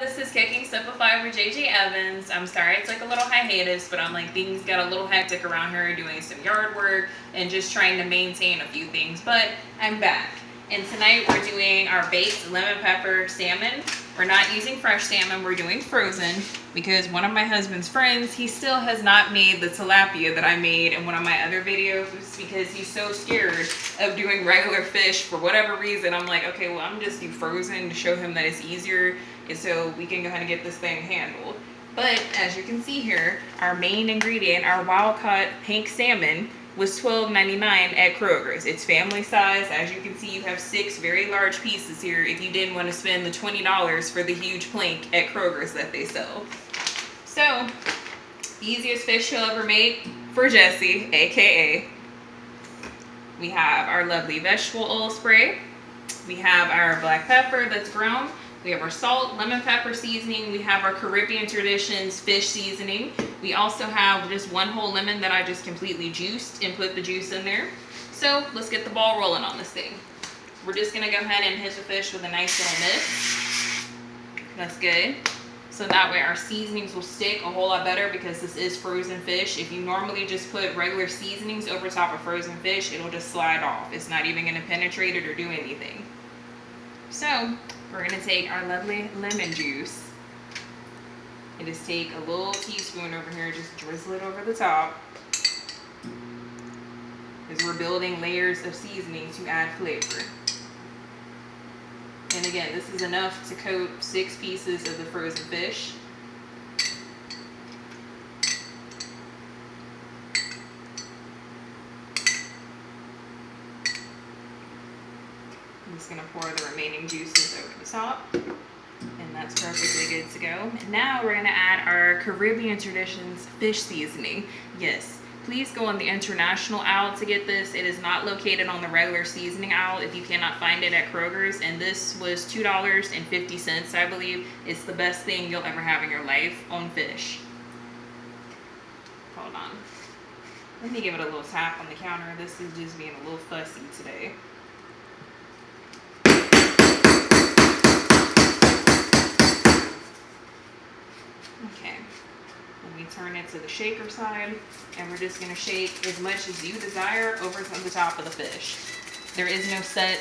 This is Cooking Simplified with JJ Evans. I'm sorry it's like a little hiatus, but I'm like things got a little hectic around here doing some yard work and just trying to maintain a few things, but I'm back. And tonight we're doing our baked lemon pepper salmon. We're not using fresh salmon, we're doing frozen because one of my husband's friends, he still has not made the tilapia that I made in one of my other videos because he's so scared of doing regular fish for whatever reason. I'm like, okay, well, I'm just do frozen to show him that it's easier and so we can go ahead and get this thing handled. But as you can see here, our main ingredient, our wild caught pink salmon, was $12.99 at Kroger's. It's family size. As you can see, you have 6 very large pieces here if you didn't want to spend the $20 for the huge plank at Kroger's that they sell. So, easiest fish you'll ever make for Jesse, aka we have our lovely vegetable oil spray. We have our black pepper that's ground. We have our salt, lemon pepper seasoning. We have our Caribbean Traditions fish seasoning. We also have just one whole lemon that I just completely juiced and put the juice in there. So let's get the ball rolling on this thing. We're just gonna go ahead and hit the fish with a nice little mist. That's good. So that way our seasonings will stick a whole lot better because this is frozen fish. If you normally just put regular seasonings over top of frozen fish, it'll just slide off. It's not even gonna penetrate it or do anything. So we're gonna take our lovely lemon juice and just take a little teaspoon over here, just drizzle it over the top. Because we're building layers of seasoning to add flavor. And again, this is enough to coat 6 pieces of the frozen fish. I'm just going to pour the remaining juices over the top. And that's perfectly good to go. And now we're going to add our Caribbean Traditions fish seasoning. Yes, please go on the international aisle to get this. It is not located on the regular seasoning aisle if you cannot find it at Kroger's. And this was $2.50, I believe. It's the best thing you'll ever have in your life on fish. Hold on. Let me give it a little tap on the counter. This is just being a little fussy today. Okay, we turn it to the shaker side, and we're just gonna shake as much as you desire over the top of the fish. There is no set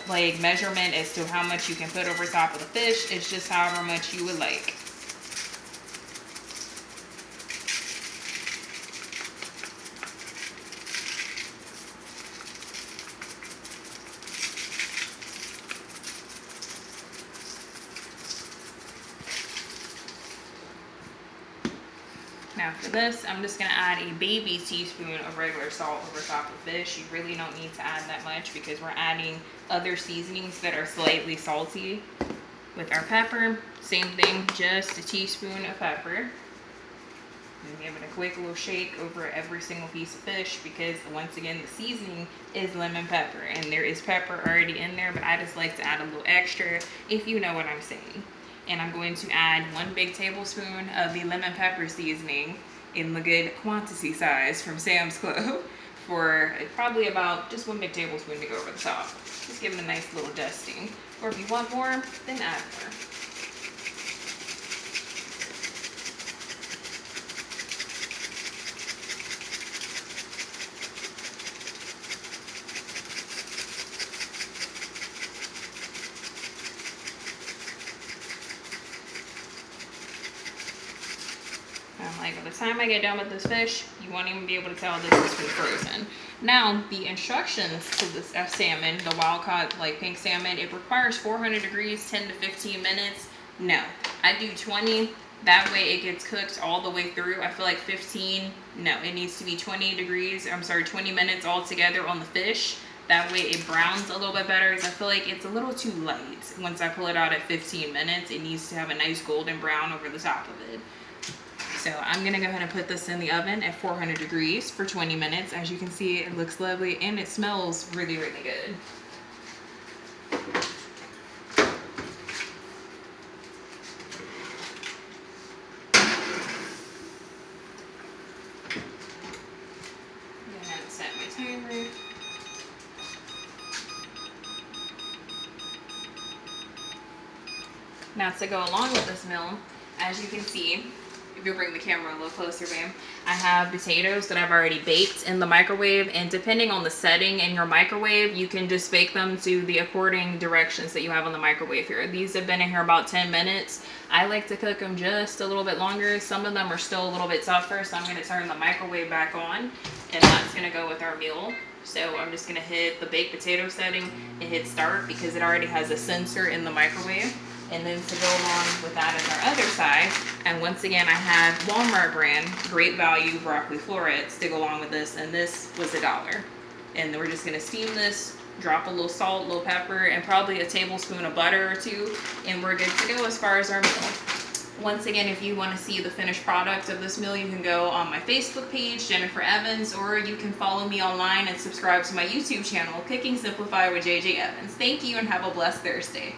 like measurement as to how much you can put over top of the fish. It's just however much you would like. Now for this, I'm just going to add a baby teaspoon of regular salt over top of fish. You really don't need to add that much because we're adding other seasonings that are slightly salty. With our pepper, same thing, just a teaspoon of pepper. And give it a quick little shake over every single piece of fish because once again, the seasoning is lemon pepper and there is pepper already in there, but I just like to add a little extra if you know what I'm saying. And I'm going to add 1 big tablespoon of the lemon pepper seasoning in the good quantity size from Sam's Club for probably about just 1 big tablespoon to go over the top. Just give it a nice little dusting. Or if you want more, then add more. Like by the time I get done with this fish, you won't even be able to tell this is food frozen. Now, the instructions to this salmon, the wild caught like pink salmon, it requires 400 degrees, 10 to 15 minutes. No, I do 20. That way it gets cooked all the way through. I feel like 15, no, it needs to be 20 degrees, 20 minutes altogether on the fish. That way it browns a little bit better because I feel like it's a little too light. Once I pull it out at 15 minutes, it needs to have a nice golden brown over the top of it. So I'm gonna go ahead and put this in the oven at 400 degrees for 20 minutes. As you can see, it looks lovely and it smells really, really good. Go ahead and set my timer. Now to go along with this meal, as you can see, if you'll bring the camera a little closer, babe, I have potatoes that I've already baked in the microwave, and depending on the setting in your microwave, you can just bake them to the according directions that you have on the microwave here. These have been in here about 10 minutes. I like to cook them just a little bit longer. Some of them are still a little bit tougher, so I'm going to turn the microwave back on, and that's going to go with our meal. So I'm just going to hit the baked potato setting and hit start because it already has a sensor in the microwave. And then to go along with that is our other side. And once again, I have Walmart brand, great value broccoli florets to go along with this. And this was $1. And we're just gonna steam this, drop a little salt, a little pepper, and probably a tablespoon of butter or two. And we're good to go as far as our meal. Once again, if you want to see the finished product of this meal, you can go on my Facebook page, Jennifer Evans, or you can follow me online and subscribe to my YouTube channel, Cooking Simplified with JJ Evans. Thank you and have a blessed Thursday.